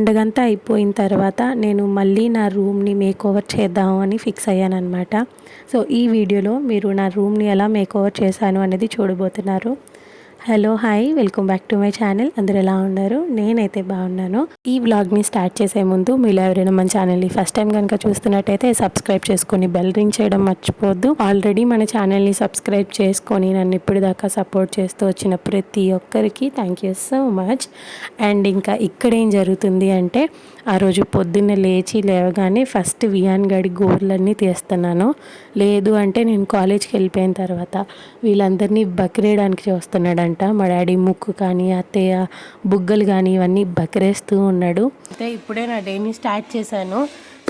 పండగంతా అయిపోయిన తర్వాత నేను మళ్ళీ నా రూమ్ని మేకోవర్ చేద్దాము అని ఫిక్స్ అయ్యానమాట. సో ఈ వీడియోలో మీరు నా రూమ్ని ఎలా మేకోవర్ చేశాను అనేది చూడబోతున్నారు. Hello hi, welcome back to my channel. అందరు ఎలా ఉన్నారు? నేనైతే బాగున్నాను. ఈ వ్లాగ్ని స్టార్ట్ చేసే ముందు మీరు ఎవరైనా మన ఛానల్ని ఫస్ట్ టైం కనుక చూస్తున్నట్టయితే సబ్స్క్రైబ్ చేసుకొని బెల్ రింగ్ చేయడం మర్చిపోవద్దు. ఆల్రెడీ మన ఛానల్ని సబ్స్క్రైబ్ చేసుకొని నన్ను ఇప్పటిదాకా సపోర్ట్ చేస్తూ వచ్చిన ప్రతి ఒక్కరికి thank you so much. And ఇంకా ఇక్కడ ఏం జరుగుతుంది అంటే, ఆ రోజు పొద్దున్న లేవగానే ఫస్ట్ వియాన్ గడి గోర్లన్నీ తీస్తున్నాను. లేదు అంటే నేను కాలేజ్కి వెళ్ళిపోయిన తర్వాత వీళ్ళందరినీ బక్రేయడానికి చూస్తున్నాడంట. మా డాడీ ముక్కు కానీ అత్తయ్య బుగ్గలు కానీ ఇవన్నీ బక్రేస్తూ ఉన్నాడు. అయితే ఇప్పుడే నా డేని స్టార్ట్ చేశాను.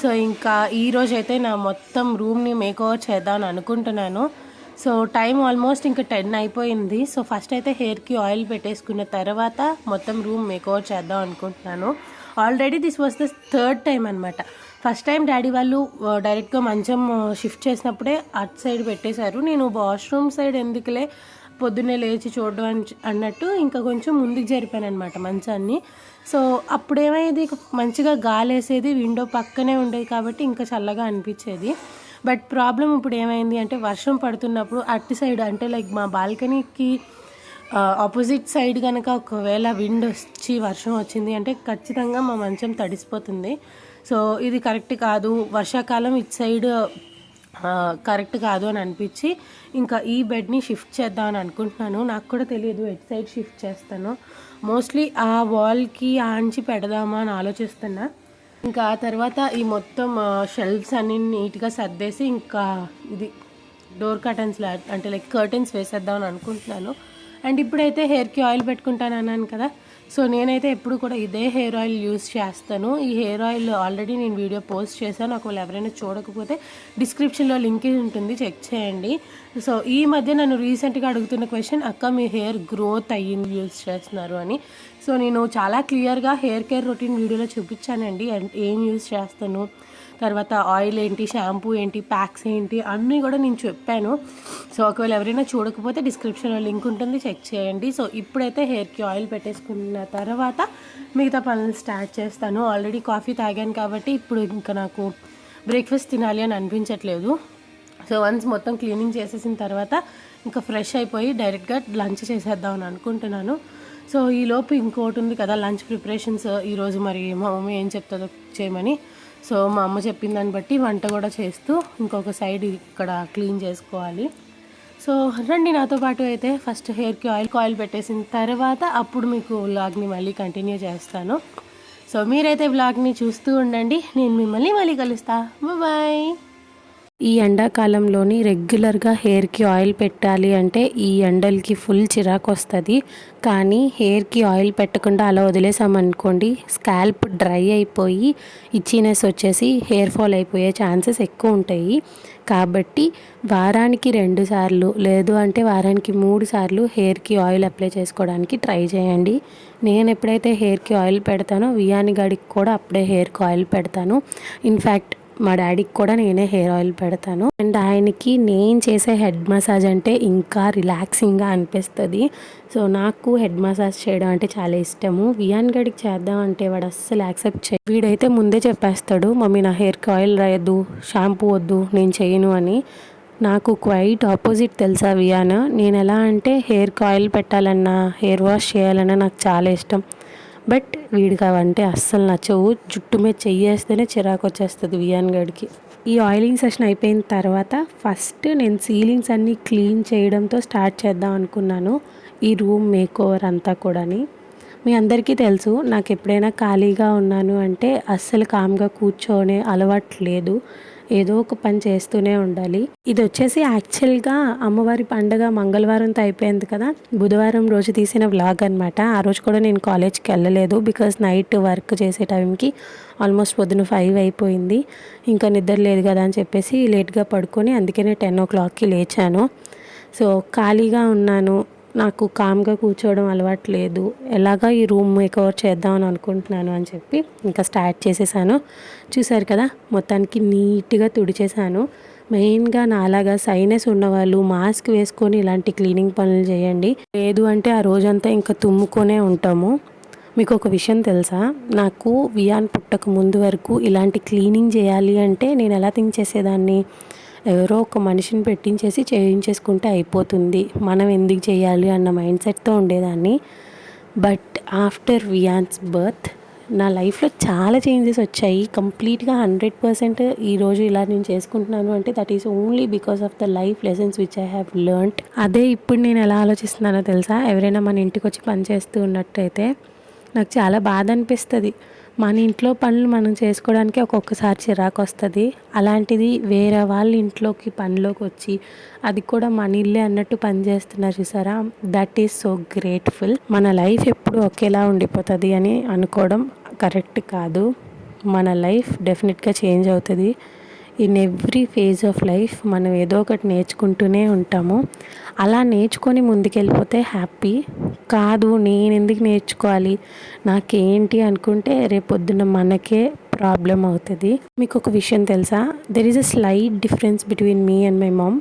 సో ఇంకా ఈరోజు అయితే నా మొత్తం రూమ్ని మేకోవర్ చేద్దామని అనుకుంటున్నాను. సో టైం ఆల్మోస్ట్ ఇంకా 10 అయిపోయింది. సో ఫస్ట్ అయితే హెయిర్కి ఆయిల్ పెట్టేసుకున్న తర్వాత మొత్తం రూమ్ మేకోవర్ చేద్దాం అనుకుంటున్నాను. Already this was the third time అనమాట. ఫస్ట్ టైం డాడీ వాళ్ళు డైరెక్ట్గా మంచం షిఫ్ట్ చేసినప్పుడే అటు సైడ్ పెట్టేశారు. నేను వాష్రూమ్ సైడ్ ఎందుకులే పొద్దున్నే లేచి చూడడం అన్నట్టు ఇంకా కొంచెం ముందుకు జరిపాను అనమాట మంచాన్ని. సో అప్పుడేమైంది, మంచిగా గాలి వేసేది, విండో పక్కనే ఉండేది కాబట్టి ఇంకా చల్లగా అనిపించేది. బట్ ప్రాబ్లం ఇప్పుడు ఏమైంది అంటే, వర్షం పడుతున్నప్పుడు అటు సైడ్ అంటే లైక్ మా బాల్కనీకి ఆపోజిట్ సైడ్ కనుక ఒకవేళ విండ్ వచ్చి వర్షం వచ్చింది అంటే ఖచ్చితంగా మా మంచం తడిసిపోతుంది. సో ఇది కరెక్ట్ కాదు, వర్షాకాలం ఇటు సైడ్ కరెక్ట్ కాదు అని అనిపించి ఇంకా ఈ బెడ్ని షిఫ్ట్ చేద్దామని అనుకుంటున్నాను. నాకు కూడా తెలియదు ఎటు సైడ్ షిఫ్ట్ చేస్తాను. మోస్ట్లీ ఆ వాల్కి ఆంచి పెడదామా అని ఆలోచిస్తున్నా. ఇంకా ఆ తర్వాత ఈ మొత్తం షెల్ఫ్స్ అన్ని నీట్గా సర్దేసి ఇంకా ఇది డోర్ కర్టన్స్ అంటే లైక్ కర్టన్స్ వేసేద్దామని అనుకుంటున్నాను. అండ్ ఇప్పుడైతే హెయిర్కి ఆయిల్ పెట్టుకుంటాను అన్నాను కదా. సో నేనైతే ఎప్పుడు కూడా ఇదే హెయిర్ ఆయిల్ యూస్ చేస్తాను. ఈ హెయిర్ ఆయిల్ ఆల్రెడీ నేను వీడియో పోస్ట్ చేశాను. ఒకవేళ ఎవరైనా చూడకపోతే డిస్క్రిప్షన్లో లింక్ ఉంటుంది, చెక్ చేయండి. సో ఈ మధ్య నన్ను రీసెంట్గా అడుగుతున్న క్వశ్చన్, అక్క మీ హెయిర్ గ్రోత్ అయ్యింది యూస్ చేస్తున్నారు అని. సో నేను చాలా క్లియర్గా హెయిర్ కేర్ రొటీన్ వీడియోలో చూపించానండి. ఏం యూస్ చేస్తాను, తర్వాత ఆయిల్ ఏంటి, షాంపూ ఏంటి, ప్యాక్స్ ఏంటి అన్నీ కూడా నేను చెప్పాను. సో ఒకవేళ ఎవరైనా చూడకపోతే డిస్క్రిప్షన్లో లింక్ ఉంటుంది, చెక్ చేయండి. సో ఇప్పుడైతే హెయిర్కి ఆయిల్ పెట్టేసుకున్న తర్వాత మిగతా పనులు స్టార్ట్ చేస్తాను. ఆల్రెడీ కాఫీ తాగాను కాబట్టి ఇప్పుడు ఇంకా నాకు బ్రేక్ఫాస్ట్ తినాలి అని అనిపించట్లేదు. సో వన్స్ మొత్తం క్లీనింగ్ చేసేసిన తర్వాత ఇంకా ఫ్రెష్ అయిపోయి డైరెక్ట్గా లంచ్ చేసేద్దామని అనుకుంటున్నాను. సో ఈలోపు ఇంకోటి ఉంది కదా, లంచ్ ప్రిపరేషన్స్. ఈరోజు మరి మా మమ్మీ ఏం చెప్తుందో చేయమని. సో మా అమ్మ చెప్పిన దాన్ని బట్టి వంట కూడా చేస్తూ ఇంకొక సైడ్ ఇక్కడ క్లీన్ చేసుకోవాలి. సో రండి నాతో పాటు. అయితే ఫస్ట్ హెయిర్కి ఆయిల్ పెట్టేసిన తర్వాత అప్పుడు మీకు వ్లాగ్ని మళ్ళీ కంటిన్యూ చేస్తాను. సో మీరైతే వ్లాగ్ని చూస్తూ ఉండండి. నేను మిమ్మల్ని మళ్ళీ కలుస్తా. బాయ్. ఈ ఎండాకాలంలోని రెగ్యులర్గా హెయిర్కి ఆయిల్ పెట్టాలి అంటే ఈ ఎండలకి ఫుల్ చిరాకు వస్తుంది. కానీ హెయిర్కి ఆయిల్ పెట్టకుండా అలా వదిలేసామనుకోండి, స్కాల్ప్ డ్రై అయిపోయి ఇచ్చినెస్ వచ్చేసి హెయిర్ ఫాల్ అయిపోయే ఛాన్సెస్ ఎక్కువ ఉంటాయి. కాబట్టి వారానికి 2 సార్లు లేదు అంటే వారానికి 3 సార్లు హెయిర్కి ఆయిల్ అప్లై చేసుకోవడానికి ట్రై చేయండి. నేను ఎప్పుడైతే హెయిర్కి ఆయిల్ పెడతానో వియాని గడికి కూడా అప్పుడే హెయిర్కి ఆయిల్ పెడతాను. ఇన్ఫ్యాక్ట్ మా డాడీకి కూడా నేనే హెయిర్ ఆయిల్ పెడతాను. అండ్ ఆయనకి నేను చేసే హెడ్ మసాజ్ అంటే ఇంకా రిలాక్సింగ్గా అనిపిస్తుంది. సో నాకు హెడ్ మసాజ్ చేయడం అంటే చాలా ఇష్టము. వియాన్ గడికి చేద్దాం అంటే వాడు అస్సలు యాక్సెప్ట్ చేయ. వీడైతే ముందే చెప్పేస్తాడు, మమ్మీ నా హెయిర్కి ఆయిల్ రాయొద్దు, షాంపూ వద్దు, నేను చేయను అని. నాకు క్వైట్ ఆపోజిట్ తెలుసా వియాన్. నేను ఎలా అంటే హెయిర్కి ఆయిల్ పెట్టాలన్నా హెయిర్ వాష్ చేయాలన్నా నాకు చాలా ఇష్టం. బట్ వీడికి అవంటే అస్సలు నచ్చవు. జుట్టు మీద చెయ్యేస్తేనే చిరాకు వచ్చేస్తుంది వియాన్ గడికి. ఈ ఆయిలింగ్ సెషన్ అయిపోయిన తర్వాత ఫస్ట్ నేను సీలింగ్స్ అన్నీ క్లీన్ చేయడంతో స్టార్ట్ చేద్దాం అనుకున్నాను. ఈ రూమ్ మేకోవర్ అంతా కూడాని. మీ అందరికీ తెలుసు, నాకు ఎప్పుడైనా ఖాళీగా ఉన్నాను అంటే అస్సలు కామ్గా కూర్చోనే అలవాటు లేదు. ఏదో ఒక పని చేస్తూనే ఉండాలి. ఇది వచ్చేసి యాక్చువల్గా అమ్మవారి పండుగ మంగళవారంతో అయిపోయింది కదా, బుధవారం రోజు తీసిన వ్లాగ్ అనమాట. ఆ రోజు కూడా నేను కాలేజ్కి వెళ్ళలేదు. బికాజ్ నైట్ వర్క్ చేసే టైంకి ఆల్మోస్ట్ పొద్దున 5 అయిపోయింది. ఇంకా నిద్ర లేదు కదా అని చెప్పేసి లేట్గా పడుకొని అందుకనే 10 o'clockకి లేచాను. సో ఖాళీగా ఉన్నాను, నాకు కామ్గా కూర్చోవడం అలవాటు లేదు, ఎలాగా ఈ రూమ్ మేకోవర్ చేద్దామని అనుకుంటున్నాను అని చెప్పి ఇంకా స్టార్ట్ చేసేసాను. చూసారు కదా, మొత్తానికి నీట్గా తుడిచేసాను. మెయిన్గా నాలాగా సైనస్ ఉన్నవాళ్ళు మాస్క్ వేసుకొని ఇలాంటి క్లీనింగ్ పనులు చేయండి. లేదు అంటే ఆ రోజంతా ఇంకా తుమ్ముకొనే ఉంటాము. మీకు ఒక విషయం తెలుసా, నాకు వియాన్ పుట్టక ముందు వరకు ఇలాంటి క్లీనింగ్ చేయాలి అంటే నేను ఎలా థింక్ చేసేదాన్ని, ఎవరో ఒక మనిషిని పెట్టించేసి చేయించేసుకుంటే అయిపోతుంది, మనం ఎందుకు చేయాలి అన్న మైండ్ సెట్తో ఉండేదాన్ని. బట్ ఆఫ్టర్ వియాన్స్ బర్త్ నా లైఫ్లో చాలా చేంజెస్ వచ్చాయి. కంప్లీట్గా 100% ఈరోజు ఇలా నేను చేసుకుంటున్నాను అంటే that is only because of the life lessons which I have learned. అదే ఇప్పుడు నేను ఎలా ఆలోచిస్తున్నానో తెలుసా, ఎవరైనా మన ఇంటికి వచ్చి పని చేస్తూ ఉన్నట్టయితే నాకు చాలా బాధ అనిపిస్తుంది. మన ఇంట్లో పనులు మనం చేసుకోవడానికి ఒక్కొక్కసారి చిరాకు వస్తుంది. అలాంటిది వేరే వాళ్ళ ఇంట్లోకి పనిలోకి వచ్చి అది కూడా మన ఇల్లే అన్నట్టు పని చేస్తున్నారు చూసారా, దట్ ఈస్ సో గ్రేట్ఫుల్. మన లైఫ్ ఎప్పుడు ఒకేలా ఉండిపోతుంది అని అనుకోవడం కరెక్ట్ కాదు. మన లైఫ్ డెఫినెట్గా చేంజ్ అవుతుంది. In every phase of life మనం ఏదో ఒకటి నేర్చుకుంటూనే ఉంటాము. అలా నేర్చుకొని ముందుకెళ్ళిపోతే హ్యాపీ. కాదు నేను ఎందుకు నేర్చుకోవాలి, నాకేంటి అనుకుంటే రేపొద్దున మనకే ప్రాబ్లం అవుతుంది. మీకు ఒక విషయం తెలుసా, there is a slight difference between me and my mom.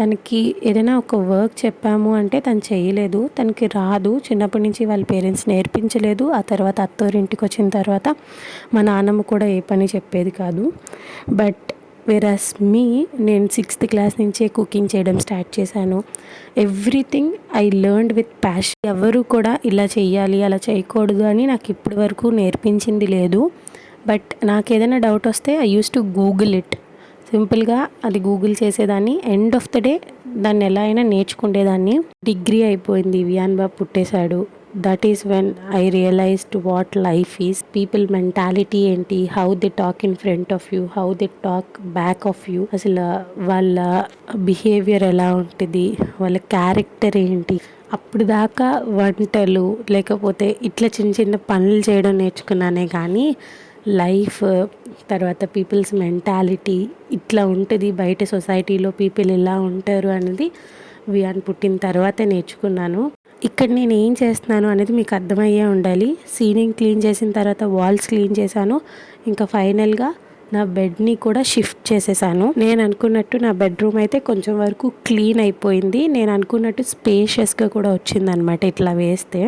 తనకి ఏదైనా ఒక వర్క్ చెప్పాము అంటే తను చేయలేదు, తనకి రాదు. చిన్నప్పటి నుంచి వాళ్ళ పేరెంట్స్ నేర్పించలేదు. ఆ తర్వాత అత్తోరింటికి వచ్చిన తర్వాత మా నాన్నమ్మ కూడా ఏ పని చెప్పేది కాదు. బట్ వెరాస్ మీ, నేను 6th క్లాస్ నుంచే కుకింగ్ చేయడం స్టార్ట్ చేశాను. Everything I learned with passion. ఎవరు కూడా ఇలా చేయాలి అలా చేయకూడదు అని నాకు ఇప్పటి వరకు నేర్పించింది లేదు. బట్ నాకు ఏదైనా డౌట్ వస్తే I use to Google it. సింపుల్గా అది గూగుల్ చేసేదాన్ని. ఎండ్ ఆఫ్ ద డే దాన్ని ఎలా అయినా నేర్చుకునేదాన్ని. డిగ్రీ అయిపోయింది, వియాన్ బాబు పుట్టేశాడు. That is when I realised what life is. People mentality ఏంటి, how they talk in front of you, how they talk back of you, అసలు వాళ్ళ బిహేవియర్ ఎలా ఉంటుంది, వాళ్ళ క్యారెక్టర్ ఏంటి. అప్పుడు దాకా వంటలు లేకపోతే ఇట్లా చిన్న చిన్న పనులు చేయడం నేర్చుకున్నానే కానీ లైఫ్ తర్వాత పీపుల్స్ మెంటాలిటీ ఇట్లా ఉంటుంది, బయట సొసైటీలో పీపుల్ ఇలా ఉంటారు అనేది వియాన్ పుట్టిన తర్వాతే నేర్చుకున్నాను. ఇక్కడ నేను ఏం చేస్తున్నాను అనేది మీకు అర్థమయ్యే ఉండాలి. సీలింగ్ క్లీన్ చేసిన తర్వాత వాల్స్ క్లీన్ చేశాను. ఇంకా ఫైనల్గా నా బెడ్ని కూడా షిఫ్ట్ చేసేసాను. నేను అనుకున్నట్టు నా బెడ్రూమ్ అయితే కొంచెం వరకు క్లీన్ అయిపోయింది. నేను అనుకున్నట్టు స్పేషియస్గా కూడా వచ్చిందనమాట ఇట్లా వేస్తే.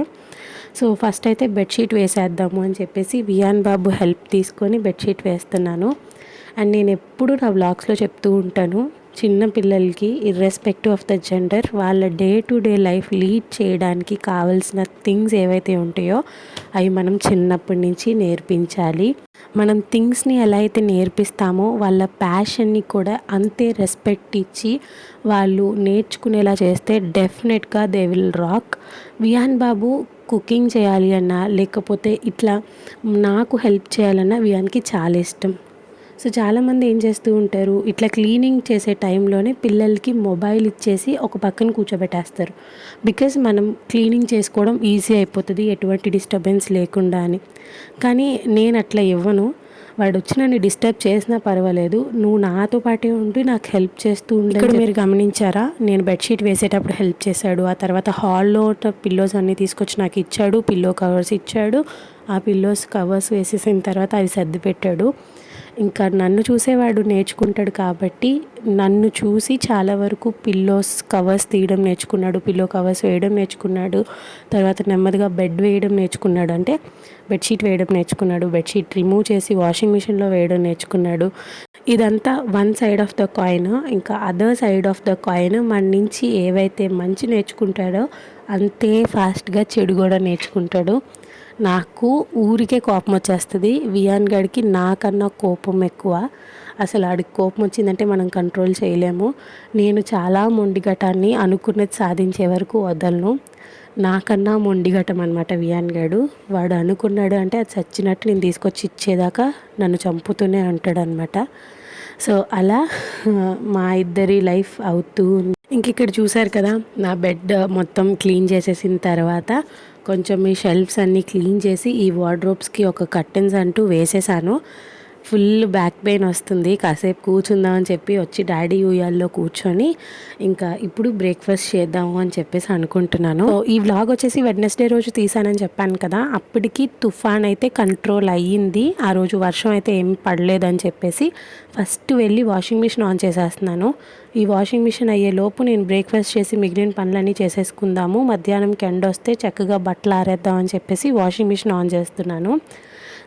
సో ఫస్ట్ అయితే బెడ్షీట్ వేసేద్దాము అని చెప్పేసి వియాన్ బాబు హెల్ప్ తీసుకొని బెడ్షీట్ వేస్తున్నాను. అండ్ నేను ఎప్పుడు నా వ్లాగ్స్లో చెప్తూ ఉంటాను, చిన్న పిల్లలకి ఇర్రెస్పెక్టివ్ ఆఫ్ ద జెండర్ వాళ్ళ day to day life lead చేయడానికి కావాల్సిన థింగ్స్ ఏవైతే ఉంటాయో అవి మనం చిన్నప్పటి నుంచి నేర్పించాలి. మనం థింగ్స్ని ఎలా అయితే నేర్పిస్తామో వాళ్ళ ప్యాషన్ని కూడా అంతే రెస్పెక్ట్ ఇచ్చి వాళ్ళు నేర్చుకునేలా చేస్తే డెఫినెట్గా they will rock. Wiaan Babu cooking చేయాలి అన్నా లేకపోతే ఇట్లా నాకు హెల్ప్ చేయాలన్నా వియాన్కి చాలా ఇష్టం. సో చాలామంది ఏం చేస్తూ ఉంటారు, ఇట్లా క్లీనింగ్ చేసే టైంలోనే పిల్లలకి మొబైల్ ఇచ్చేసి ఒక పక్కన కూర్చోబెట్టేస్తారు. బికాజ్ మనం క్లీనింగ్ చేసుకోవడం ఈజీ అయిపోతుంది ఎటువంటి డిస్టర్బెన్స్ లేకుండా అని. కానీ నేను అట్లా ఇవ్వను. వాడు వచ్చి నన్ను డిస్టర్బ్ చేసినా పర్వాలేదు, నువ్వు నాతో పాటే ఉండి నాకు హెల్ప్ చేస్తూ ఉండే. ఇక్కడ మీరు గమనించారా, నేను బెడ్షీట్ వేసేటప్పుడు హెల్ప్ చేశాడు. ఆ తర్వాత హాల్లో పిల్లోస్ అన్నీ తీసుకొచ్చి నాకు ఇచ్చాడు, పిల్లో కవర్స్ ఇచ్చాడు. ఆ పిల్లోస్ కవర్స్ వేసేసిన తర్వాత అవి సర్ది పెట్టాడు. ఇంకా నన్ను చూసేవాడు నేర్చుకుంటాడు కాబట్టి నన్ను చూసి చాలా వరకు పిల్లోస్ కవర్స్ తీయడం నేర్చుకున్నాడు, పిల్లో కవర్స్ వేయడం నేర్చుకున్నాడు. తర్వాత నెమ్మదిగా బెడ్ వేయడం నేర్చుకున్నాడు, అంటే బెడ్షీట్ వేయడం నేర్చుకున్నాడు. బెడ్షీట్ రిమూవ్ చేసి వాషింగ్ మిషన్లో వేయడం నేర్చుకున్నాడు. ఇదంతా one side of the coin. ఇంకా other side of the coin మన నుంచి ఏవైతే మంచి నేర్చుకుంటాడో అంతే ఫాస్ట్గా చెడు కూడా నేర్చుకుంటాడు. నాకు ఊరికే కోపం వచ్చేస్తుంది. వియాన్ గడికి నాకన్నా కోపం ఎక్కువ. అసలు ఆడికి కోపం వచ్చిందంటే మనం కంట్రోల్ చేయలేము. నేను చాలా మొండిఘటాన్ని, అనుకున్నది సాధించే వరకు వదలను. నాకన్నా మొండిఘటం అనమాట వియాన్ గడు. వాడు అనుకున్నాడు అంటే అది చచ్చినట్టు నేను తీసుకొచ్చి ఇచ్చేదాకా నన్ను చంపుతూనే ఉంటాడనమాట. సో అలా మా ఇద్దరి లైఫ్ అవుతూ ఉంది. ఇంక ఇక్కడ చూసారు కదా, నా బెడ్ మొత్తం క్లీన్ చేసేసిన తర్వాత కొంచెం ఈ షెల్ఫ్స్ అన్నీ క్లీన్ చేసి ఈ వార్డ్రోబ్స్కి ఒక కర్టెన్స్ అంటూ వేసేసాను. ఫుల్ బ్యాక్ పెయిన్ వస్తుంది. కాసేపు కూర్చుందామని చెప్పి వచ్చి డాడీ ఉయ్యాల్లో కూర్చొని ఇంకా ఇప్పుడు బ్రేక్ఫాస్ట్ చేద్దాము అని చెప్పేసి అనుకుంటున్నాను. ఈ వ్లాగ్ వచ్చేసి వెడ్నెస్డే రోజు తీసానని చెప్పాను కదా, అప్పటికి తుఫాన్ అయితే కంట్రోల్ అయ్యింది. ఆ రోజు వర్షం అయితే ఏం పడలేదని చెప్పేసి ఫస్ట్ వెళ్ళి వాషింగ్ మిషన్ ఆన్ చేసేస్తున్నాను. ఈ వాషింగ్ మిషన్ అయ్యే లోపు నేను బ్రేక్ఫాస్ట్ చేసి మిగిలిన పనులన్నీ చేసేసుకుందాము, మధ్యాహ్నంకి ఎండ వస్తే చక్కగా బట్టలు ఆరేద్దామని చెప్పేసి వాషింగ్ మిషన్ ఆన్ చేస్తున్నాను.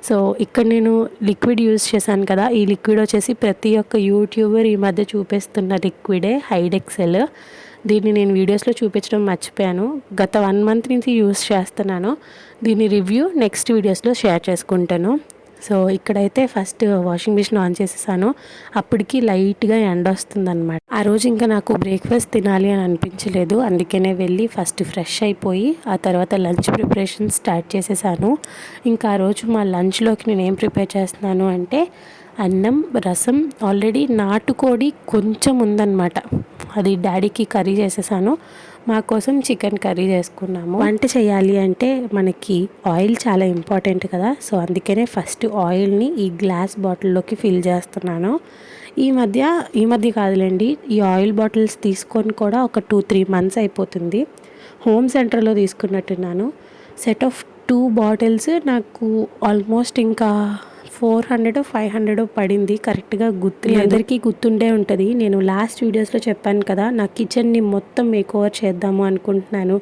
సో ఇక్కడ నేను లిక్విడ్ యూజ్ చేశాను కదా, ఈ లిక్విడ్ వచ్చేసి ప్రతి ఒక్క యూట్యూబర్ ఈ మధ్య చూపిస్తున్న లిక్విడే, హైడెక్సెల్. దీన్ని నేను వీడియోస్లో చూపించడం మర్చిపోయాను. గత 1 మంత్ నుంచి యూజ్ చేస్తున్నాను. దీని రివ్యూ నెక్స్ట్ వీడియోస్లో షేర్ చేసుకుంటాను. సో ఇక్కడైతే ఫస్ట్ వాషింగ్ మిషన్ ఆన్ చేసేసాను. అప్పటికి లైట్గా ఎండ వస్తుందన్నమాట. ఆ రోజు ఇంకా నాకు బ్రేక్ఫాస్ట్ తినాలి అని అనిపించలేదు, అందుకనే వెళ్ళి ఫస్ట్ ఫ్రెష్ అయిపోయి ఆ తర్వాత లంచ్ ప్రిపరేషన్ స్టార్ట్ చేసేసాను. ఇంకా ఆ రోజు మా లంచ్లోకి నేను ఏం ప్రిపేర్ చేస్తున్నాను అంటే అన్నం, రసం, ఆల్రెడీ నాటుకోడి కొంచెం ఉందన్నమాట, అది డాడీకి కర్రీ చేసేసాను. మా కోసం చికెన్ కర్రీ చేసుకున్నాము. వంట చేయాలి అంటే మనకి ఆయిల్ చాలా ఇంపార్టెంట్ కదా, సో అందుకనే ఫస్ట్ ఆయిల్ని ఈ గ్లాస్ బాటిల్లోకి ఫిల్ చేస్తున్నాను. ఈ మధ్య కాదులేండి, ఈ ఆయిల్ బాటిల్స్ తీసుకొని కూడా ఒక 2-3 మంత్స్ అయిపోతుంది. హోమ్ సెంటర్లో తీసుకున్నట్టున్నాను. సెట్ ఆఫ్ 2 బాటిల్స్ నాకు ఆల్మోస్ట్ ఇంకా 400-500 పడింది, కరెక్ట్గా గుర్తు. అందరికీ గుర్తుండే ఉంటుంది. నేను లాస్ట్ వీడియోస్లో చెప్పాను కదా, నా కిచెన్ని మొత్తం మేకోవర్ చేద్దాము అనుకుంటున్నాను.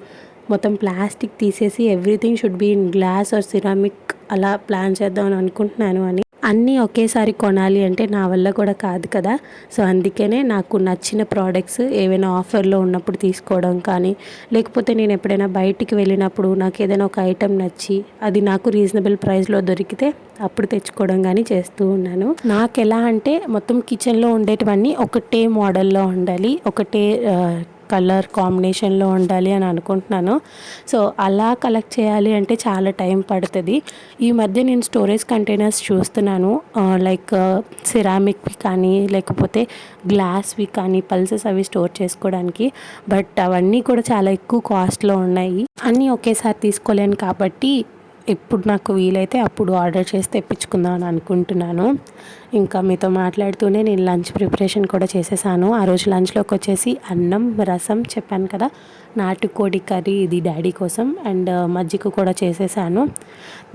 మొత్తం ప్లాస్టిక్ తీసేసి everything should be in glass or ceramic అలా ప్లాన్ చేద్దామని అనుకుంటున్నాను అని. అన్నీ ఒకేసారి కొనాలి అంటే నా వల్ల కూడా కాదు కదా, సో అందుకనే నాకు నచ్చిన ప్రోడక్ట్స్ ఏవైనా ఆఫర్లో ఉన్నప్పుడు తీసుకోవడం కానీ, లేకపోతే నేను ఎప్పుడైనా బయటికి వెళ్ళినప్పుడు నాకు ఏదైనా ఒక ఐటెం నచ్చి అది నాకు రీజనబుల్ ప్రైస్లో దొరికితే అప్పుడు తెచ్చుకోవడం కానీ చేస్తూ ఉన్నాను. నాకు ఎలా అంటే మొత్తం కిచెన్లో ఉండేటివన్నీ ఒకటే మోడల్లో ఉండాలి, ఒకటే కలర్ కాంబినేషన్లో ఉండాలి అని అనుకుంటున్నాను. సో అలా కలెక్ట్ చేయాలి అంటే చాలా టైం పడుతుంది. ఈ మధ్య నేను స్టోరేజ్ కంటైనర్స్ చూస్తున్నాను, లైక్ సిరామిక్వి కానీ లేకపోతే గ్లాస్వి కానీ, పల్సెస్ అవి స్టోర్ చేసుకోవడానికి. బట్ అవన్నీ కూడా చాలా ఎక్కువ కాస్ట్లో ఉన్నాయి. అన్నీ ఒకేసారి తీసుకోలేను కాబట్టి ఎప్పుడు నాకు వీలైతే అప్పుడు ఆర్డర్ చేసి తెప్పించుకుందాం అని అనుకుంటున్నాను. ఇంకా మీతో మాట్లాడుతూనే నేను లంచ్ ప్రిపరేషన్ కూడా చేసేసాను. ఆ రోజు లంచ్లోకి వచ్చేసి అన్నం, రసం చెప్పాను కదా, నాటుకోడి కర్రీ ఇది డాడీ కోసం, అండ్ మజ్జిగ కూడా చేసేసాను.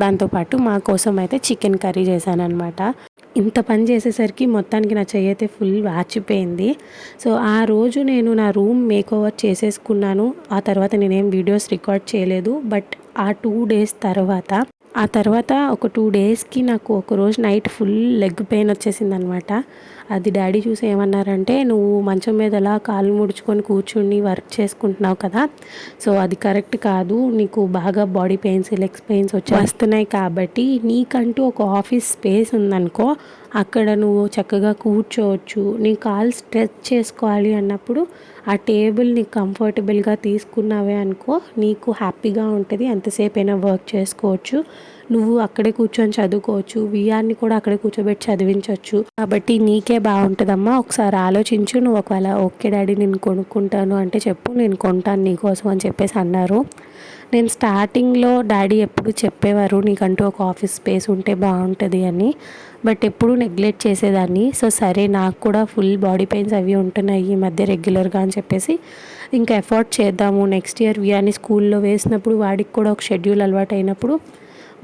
దాంతోపాటు మా కోసం అయితే చికెన్ కర్రీ చేశాను అనమాట. ఇంత పని చేసేసరికి మొత్తానికి నా చెయ్యి అయితే ఫుల్ వాచిపోయింది. సో ఆ రోజు నేను నా రూమ్ మేకోవర్ చేసేసుకున్నాను. ఆ తర్వాత నేనేం వీడియోస్ రికార్డ్ చేయలేదు. బట్ ఆ 2 డేస్ తర్వాత ఒక 2 డేస్కి నాకు ఒకరోజు నైట్ ఫుల్ లెగ్ పెయిన్ వచ్చేసింది అనమాట. అది డాడీ చూసి ఏమన్నారంటే, నువ్వు మంచం మీద అలా కాళ్ళు ముడుచుకొని కూర్చుని వర్క్ చేసుకుంటున్నావు కదా, సో అది కరెక్ట్ కాదు, నీకు బాగా బాడీ పెయిన్స్, లెగ్స్ పెయిన్స్ వస్తున్నాయి కాబట్టి నీకంటూ ఒక ఆఫీస్ స్పేస్ ఉందనుకో, అక్కడ నువ్వు చక్కగా కూర్చోవచ్చు. నీ కాళ్ళు స్ట్రెచ్ చేసుకోవాలి అన్నప్పుడు ఆ టేబుల్ నీకు కంఫర్టబుల్గా తీసుకున్నావే అనుకో, నీకు హ్యాపీగా ఉంటుంది, ఎంతసేపు అయినా వర్క్ చేసుకోవచ్చు, నువ్వు అక్కడే కూర్చొని చదువుకోవచ్చు, విఆర్ని కూడా అక్కడే కూర్చోబెట్టి చదివించవచ్చు, కాబట్టి నీకే బాగుంటుందమ్మా, ఒకసారి ఆలోచించు, నువ్వు ఒకవేళ ఓకే డాడీ నేను కొనుక్కుంటాను అంటే చెప్పు, నేను కొంటాను నీకోసం అని చెప్పేసి అన్నారు. నేను స్టార్టింగ్లో డాడీ ఎప్పుడు చెప్పేవారు నీకంటూ ఒక ఆఫీస్ స్పేస్ ఉంటే బాగుంటుంది అని, బట్ ఎప్పుడు నెగ్లెక్ట్ చేసేదాన్ని. సో సరే, నాకు కూడా ఫుల్ బాడీ పెయిన్స్ అవి ఉంటున్నాయి ఈ మధ్య రెగ్యులర్గా అని చెప్పేసి ఇంకా ఎఫర్ట్ చేద్దాము. నెక్స్ట్ ఇయర్ విఆర్ని స్కూల్లో వేసినప్పుడు వాడికి కూడా ఒక షెడ్యూల్ అలవాటు అయినప్పుడు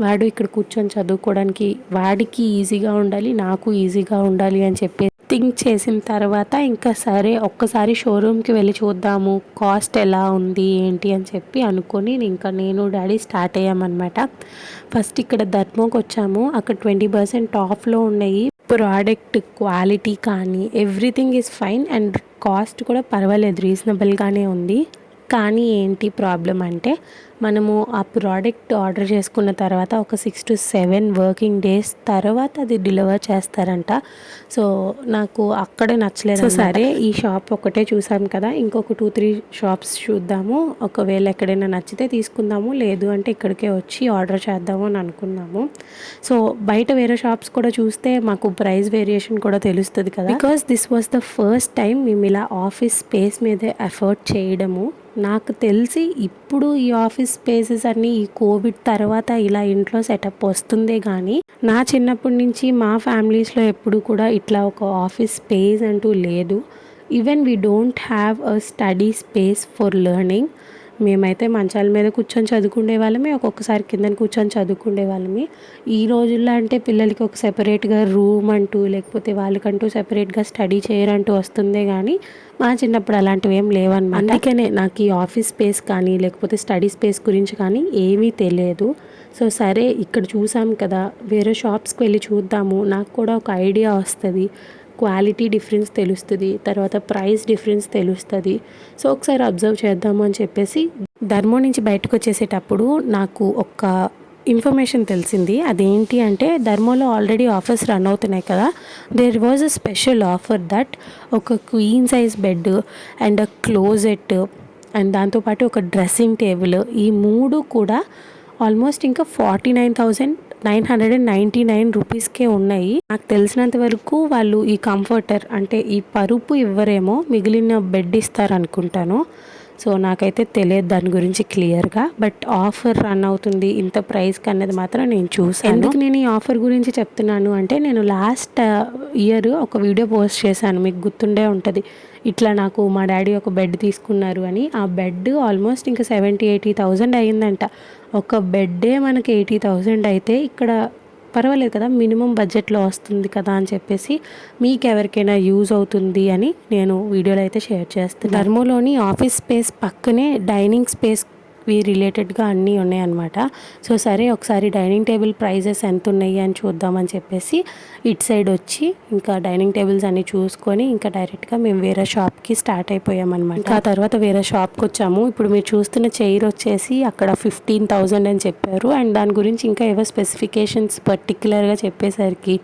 వాడు ఇక్కడ కూర్చొని చదువుకోవడానికి వాడికి ఈజీగా ఉండాలి, నాకు ఈజీగా ఉండాలి అని చెప్పి థింక్ చేసిన తర్వాత ఇంకా సరే ఒక్కసారి షోరూమ్కి వెళ్ళి చూద్దాము కాస్ట్ ఎలా ఉంది ఏంటి అని చెప్పి అనుకొని ఇంకా నేను డాడీ స్టార్ట్ అయ్యామన్నమాట. ఫస్ట్ ఇక్కడ ధర్మోకి వచ్చాము. అక్కడ 20% ఆఫ్లో ఉన్నాయి. ప్రోడక్ట్ క్వాలిటీ కానీ everything is fine, and cost కూడా పర్వాలేదు, రీజనబుల్గానే ఉంది. కానీ ఏంటి ప్రాబ్లం అంటే, మనము ఆ ప్రోడక్ట్ ఆర్డర్ చేసుకున్న తర్వాత ఒక 6 to 7 వర్కింగ్ డేస్ తర్వాత అది డెలివర్ చేస్తారంట. సో నాకు అక్కడే నచ్చలేదు. సరే ఈ షాప్ ఒకటే చూసాం కదా, ఇంకొక 2-3 షాప్స్ చూద్దాము, ఒకవేళ ఎక్కడైనా నచ్చితే తీసుకుందాము, లేదు అంటే ఇక్కడికే వచ్చి ఆర్డర్ చేద్దాము అని అనుకున్నాము. సో బయట వేరే షాప్స్ కూడా చూస్తే మాకు ప్రైస్ వేరియేషన్ కూడా తెలుస్తుంది కదా, because this was the first time మేము ఇలా ఆఫీస్ స్పేస్ మీద ఎఫర్ట్ చేయడము. నాకు తెలిసి ఇప్పుడు ఈ ఆఫీస్ స్పేసెస్ అన్నీ ఈ కోవిడ్ తర్వాత ఇలా ఇంట్లో సెటప్ వస్తుందే కానీ నా చిన్నప్పటి నుంచి మా ఫ్యామిలీస్లో ఎప్పుడు కూడా ఇట్లా ఒక ఆఫీస్ స్పేస్ అంటూ లేదు. Even we don't have a study space for learning. మేమైతే మంచాల మీద కూర్చొని చదువుకునే వాళ్ళమే, ఒక్కొక్కసారి కిందన కూర్చొని చదువుకునే వాళ్ళమే. ఈ రోజుల్లో అంటే పిల్లలకి ఒక సెపరేట్గా రూమ్ అంటూ లేకపోతే వాళ్ళకంటూ సెపరేట్గా స్టడీ చేయరంటూ వస్తుందే కానీ మా చిన్నప్పుడు అలాంటివి ఏం లేవన్నమాట. అందుకనే నాకు ఈ ఆఫీస్ స్పేస్ కానీ లేకపోతే స్టడీ స్పేస్ గురించి కానీ ఏమీ తెలియదు. సో సరే ఇక్కడ చూసాం కదా, వేరే షాప్స్కి వెళ్ళి చూద్దాము, నాకు కూడా ఒక ఐడియా వస్తుంది, క్వాలిటీ డిఫరెన్స్ తెలుస్తుంది, తర్వాత ప్రైస్ డిఫరెన్స్ తెలుస్తుంది. సో ఒకసారి అబ్జర్వ్ చేద్దాము అని చెప్పేసి ధర్మో నుంచి బయటకు వచ్చేసేటప్పుడు నాకు ఒక ఇన్ఫర్మేషన్ తెలిసింది. అదేంటి అంటే ధర్మోలో ఆల్రెడీ ఆఫర్స్ రన్ అవుతున్నాయి కదా, there was a special offer that ఒక queen size bed and a closet and దాంతోపాటు ఒక డ్రెస్సింగ్ టేబుల్, ఈ మూడు కూడా ఆల్మోస్ట్ ఇంకా 49,999 రూపీస్కే ఉన్నాయి. నాకు తెలిసినంత వరకు వాళ్ళు ఈ కంఫర్టర్ అంటే ఈ పరుపు ఇవ్వరేమో, మిగిలిన బెడ్ ఇస్తారు అనుకుంటాను. సో నాకైతే తెలియదు దాని గురించి క్లియర్గా, బట్ ఆఫర్ రన్ అవుతుంది ఇంత ప్రైస్కి అన్నది మాత్రం నేను చూసాను. ఎందుకు నేను ఈ ఆఫర్ గురించి చెప్తున్నాను అంటే, నేను లాస్ట్ ఇయర్ ఒక వీడియో పోస్ట్ చేశాను, మీకు గుర్తుండే ఉంటుంది. ఇట్లా నాకు మా డాడీ ఒక బెడ్ తీసుకున్నారు అని. ఆ బెడ్ ఆల్మోస్ట్ ఇంకా 70,000-80,000 అయ్యిందంట. ఒక బెడ్డే మనకి 80,000 అయితే ఇక్కడ పర్వాలేదు కదా, మినిమం బడ్జెట్లో వస్తుంది కదా అని చెప్పేసి మీకు ఎవరికైనా యూజ్ అవుతుంది అని నేను వీడియోలో అయితే షేర్ చేస్తాను. ధర్మోలోని ఆఫీస్ స్పేస్ పక్కనే డైనింగ్ స్పేస్ రిలేటెడ్గా అన్నీ ఉన్నాయన్నమాట. సో సరే ఒకసారి డైనింగ్ టేబుల్ ప్రైజెస్ ఎంత ఉన్నాయి అని చూద్దామని చెప్పేసి ఇటు సైడ్ వచ్చి ఇంకా డైనింగ్ టేబుల్స్ అన్నీ చూసుకొని ఇంకా డైరెక్ట్గా మేము వేరే షాప్కి స్టార్ట్ అయిపోయామన్నమాట. ఆ తర్వాత వేరే షాప్కి వచ్చాము. ఇప్పుడు మీరు చూస్తున్న చైర్ వచ్చేసి అక్కడ 15,000 అని చెప్పారు. అండ్ దాని గురించి ఇంకా ఏవో స్పెసిఫికేషన్స్ పర్టికులర్గా చెప్పేసరికి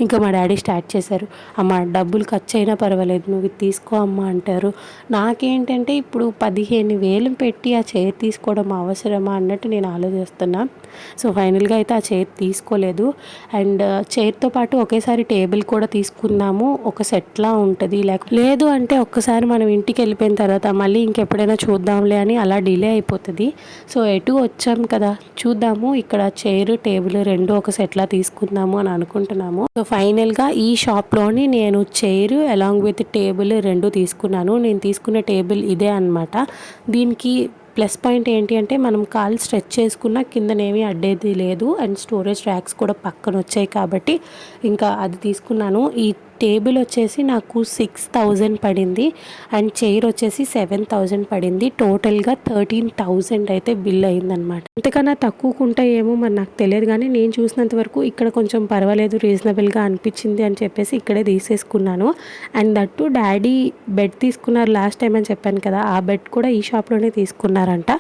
ఇంకా మా డాడీ స్టార్ట్ చేశారు, అమ్మ డబ్బులు ఖర్చు అయినా పర్వాలేదు నువ్వు ఇది తీసుకో అమ్మ అంటారు. నాకేంటంటే ఇప్పుడు 15,000 పెట్టి ఆ చైర్ తీసుకోవడం అవసరమా అన్నట్టు నేను ఆలోచిస్తున్నా. సో ఫైనల్గా అయితే ఆ చైర్ తీసుకోలేదు. అండ్ చైర్తో పాటు ఒకేసారి టేబుల్ కూడా తీసుకున్నాము. ఒక సెట్లా ఉంటుంది, లేదు అంటే ఒక్కసారి మనం ఇంటికి వెళ్ళిపోయిన తర్వాత మళ్ళీ ఇంకెప్పుడైనా చూద్దాంలే అని అలా డిలే అయిపోతుంది. సో ఎటు వచ్చాం కదా, చూద్దాము, ఇక్కడ చైర్ టేబుల్ రెండు ఒక సెట్లా తీసుకుందాము అని అనుకుంటున్నాము. సో ఫైనల్గా ఈ షాప్లోని నేను చైర్ అలాంగ్ విత్ టేబుల్ రెండు తీసుకున్నాను. నేను తీసుకున్న టేబుల్ ఇదే అనమాట. దీనికి ప్లస్ పాయింట్ ఏంటి అంటే మనం కాలు స్ట్రెచ్ చేసుకున్న కిందనేమీ అడ్డేది లేదు. అండ్ స్టోరేజ్ ర్యాక్స్ కూడా పక్కన వచ్చాయి కాబట్టి ఇంకా అది తీసుకున్నాను. ఈ టేబుల్ వచ్చేసి నాకు 6,000 పడింది అండ్ చైర్ వచ్చేసి 7,000 పడింది. టోటల్గా 13,000 అయితే బిల్ అయిందనమాట. అంతకన్నా తక్కువకుంటే ఏమో మరి నాకు తెలియదు, కానీ నేను చూసినంత వరకు ఇక్కడ కొంచెం పర్వాలేదు, రీజనబుల్గా అనిపించింది అని చెప్పేసి ఇక్కడే తీసేసుకున్నాను. అండ్ దట్టు డాడీ బెడ్ తీసుకున్నారు లాస్ట్ టైం అని చెప్పాను కదా, ఆ బెడ్ కూడా ఈ షాప్లోనే తీసుకున్నారంట.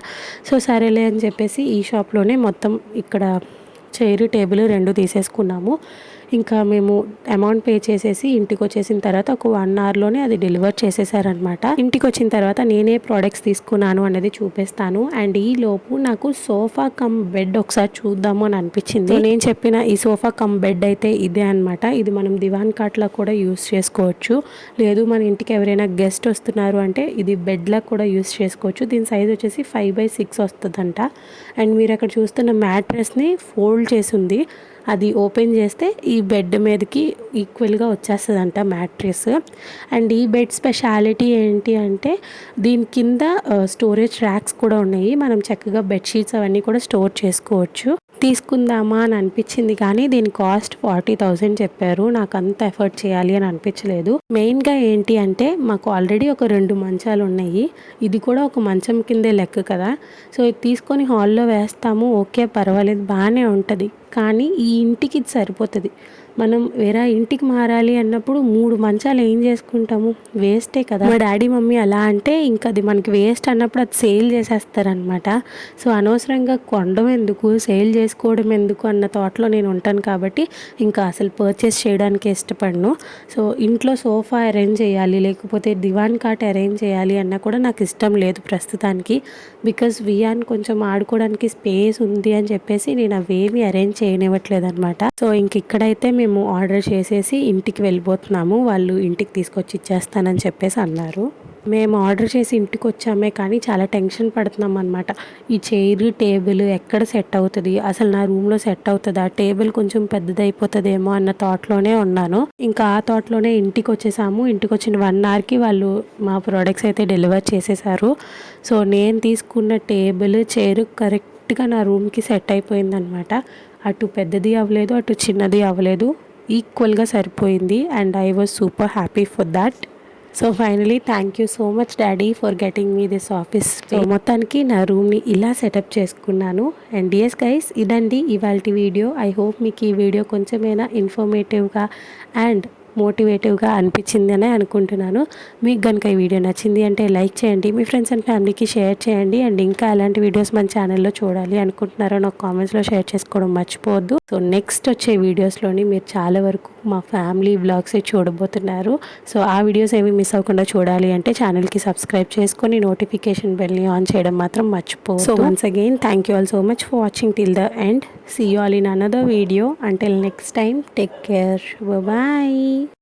సో సరేలే అని చెప్పేసి ఈ షాప్లోనే మొత్తం ఇక్కడ చైర్ టేబుల్ రెండు తీసేసుకున్నాము. ఇంకా మేము అమౌంట్ పే చేసేసి ఇంటికి వచ్చేసిన తర్వాత ఒక 1 అవర్లోనే అది డెలివర్ చేసేసారనమాట. ఇంటికి వచ్చిన తర్వాత నేనే ప్రోడక్ట్స్ తీసుకున్నాను అనేది చూపిస్తాను. అండ్ ఈ లోపు నాకు సోఫా కమ్ బెడ్ ఒకసారి చూద్దాము అని అనిపించింది. నేను చెప్పిన ఈ సోఫా కమ్ బెడ్ అయితే ఇదే అనమాట. ఇది మనం దివాన్ కాట్లా కూడా యూస్ చేసుకోవచ్చు, లేదు మన ఇంటికి ఎవరైనా గెస్ట్ వస్తున్నారు అంటే ఇది బెడ్లా కూడా యూస్ చేసుకోవచ్చు. దీని సైజ్ వచ్చేసి 5/6 వస్తుందంట. అండ్ మీరు అక్కడ చూస్తున్న మ్యాట్రెస్ని ఫోల్డ్ చేసి ఉంది, అది ఓపెన్ చేస్తే ఈ బెడ్ మీదకి ఈక్వల్గా వచ్చేస్తుందంట మ్యాట్రెస్. అండ్ ఈ బెడ్ స్పెషాలిటీ ఏంటి అంటే దీని కింద స్టోరేజ్ ర్యాక్స్ కూడా ఉన్నాయి, మనం చక్కగా బెడ్షీట్స్ అవన్నీ కూడా స్టోర్ చేసుకోవచ్చు. తీసుకుందామా అని అనిపించింది కానీ దీని కాస్ట్ 40,000 చెప్పారు. నాకు అంత ఎఫర్ట్ చేయాలి అని అనిపించలేదు. మెయిన్గా ఏంటి అంటే మాకు ఆల్రెడీ ఒక 2 మంచాలు ఉన్నాయి, ఇది కూడా ఒక మంచం కిందే లెక్క కదా. సో ఇది తీసుకొని హాల్లో వేస్తాము, ఓకే పర్వాలేదు బాగానే ఉంటుంది, కానీ ఈ ఇంటికి ఇది సరిపోతుంది. మనం వేరే ఇంటికి మారాలి అన్నప్పుడు 3 మంచాలు ఏం చేసుకుంటాము, వేస్టే కదా. మా డాడీ మమ్మీ అలా అంటే ఇంకా అది మనకి వేస్ట్ అన్నప్పుడు అది సేల్ చేసేస్తారనమాట. సో అనవసరంగా కొనడం ఎందుకు, సేల్ చేసుకోవడం ఎందుకు అన్న థాట్లో నేను ఉంటాను కాబట్టి ఇంకా అసలు పర్చేస్ చేయడానికి ఇష్టపడను. సో ఇంట్లో సోఫా అరేంజ్ చేయాలి లేకపోతే దివాన్ కాట్ అరేంజ్ చేయాలి అన్న కూడా నాకు ఇష్టం లేదు ప్రస్తుతానికి. బికాజ్ వియాన్ కొంచెం ఆడుకోవడానికి స్పేస్ ఉంది అని చెప్పేసి నేను అవేమి అరేంజ్ చేయనివ్వట్లేదు అనమాట. సో ఇంక ఇక్కడైతే మేము ఆర్డర్ చేసేసి ఇంటికి వెళ్ళిపోతున్నాము. వాళ్ళు ఇంటికి తీసుకొచ్చి ఇచ్చేస్తానని చెప్పేసి అన్నారు. మేము ఆర్డర్ చేసి ఇంటికి వచ్చామే కానీ చాలా టెన్షన్ పడుతున్నాం అనమాట. ఈ చైర్ టేబుల్ ఎక్కడ సెట్ అవుతుంది, అసలు నా రూమ్లో సెట్ అవుతుందా, టేబుల్ కొంచెం పెద్దదైపోతుందేమో అన్న థాట్లోనే ఉన్నాను. ఇంకా ఆ థాట్లోనే ఇంటికి వచ్చేసాము. ఇంటికి వచ్చిన 1 అవర్కి వాళ్ళు మా ప్రోడక్ట్స్ అయితే డెలివర్ చేసేసారు. సో నేను తీసుకున్న టేబుల్ చైర్ కరెక్ట్గా నా రూమ్కి సెట్ అయిపోయిందనమాట. అటు పెద్దది అవ్వలేదు, అటు చిన్నది అవ్వలేదు, ఈక్వల్గా సరిపోయింది. And I was super happy for that. So finally thank you so much daddy for getting me this office. So మొత్తానికి నా రూమ్ని ఇలా సెటప్ చేసుకున్నాను. అండ్ ఎస్ గైస్, ఇదండి ఇవాల్టి వీడియో. ఐ హోప్ మీకు ఈ వీడియో కొంచెమైనా ఇన్ఫర్మేటివ్గా అండ్ మోటివేటివ్గా అనిపించిందనే అనుకుంటున్నాను. మీకు కనుక ఈ వీడియో నచ్చింది అంటే లైక్ చేయండి, మీ ఫ్రెండ్స్ అండ్ ఫ్యామిలీకి షేర్ చేయండి. అండ్ ఇంకా అలాంటి వీడియోస్ మన ఛానల్లో చూడాలి అనుకుంటున్నారో నాకు కామెంట్స్లో షేర్ చేసుకోవడం మర్చిపోవద్దు. సో నెక్స్ట్ వచ్చే వీడియోస్లోని మీరు చాలా వరకు మా ఫ్యామిలీ వ్లాగ్సే చూడబోతున్నారు. సో ఆ వీడియోస్ ఏమి మిస్ అవ్వకుండా చూడాలి అంటే ఛానల్కి సబ్స్క్రైబ్ చేసుకొని నోటిఫికేషన్ బెల్ని ఆన్ చేయడం మాత్రం మర్చిపోవద్దు. So once again thank you all so much for watching till the end. See you all in another video. Until next time, take care. Bye bye.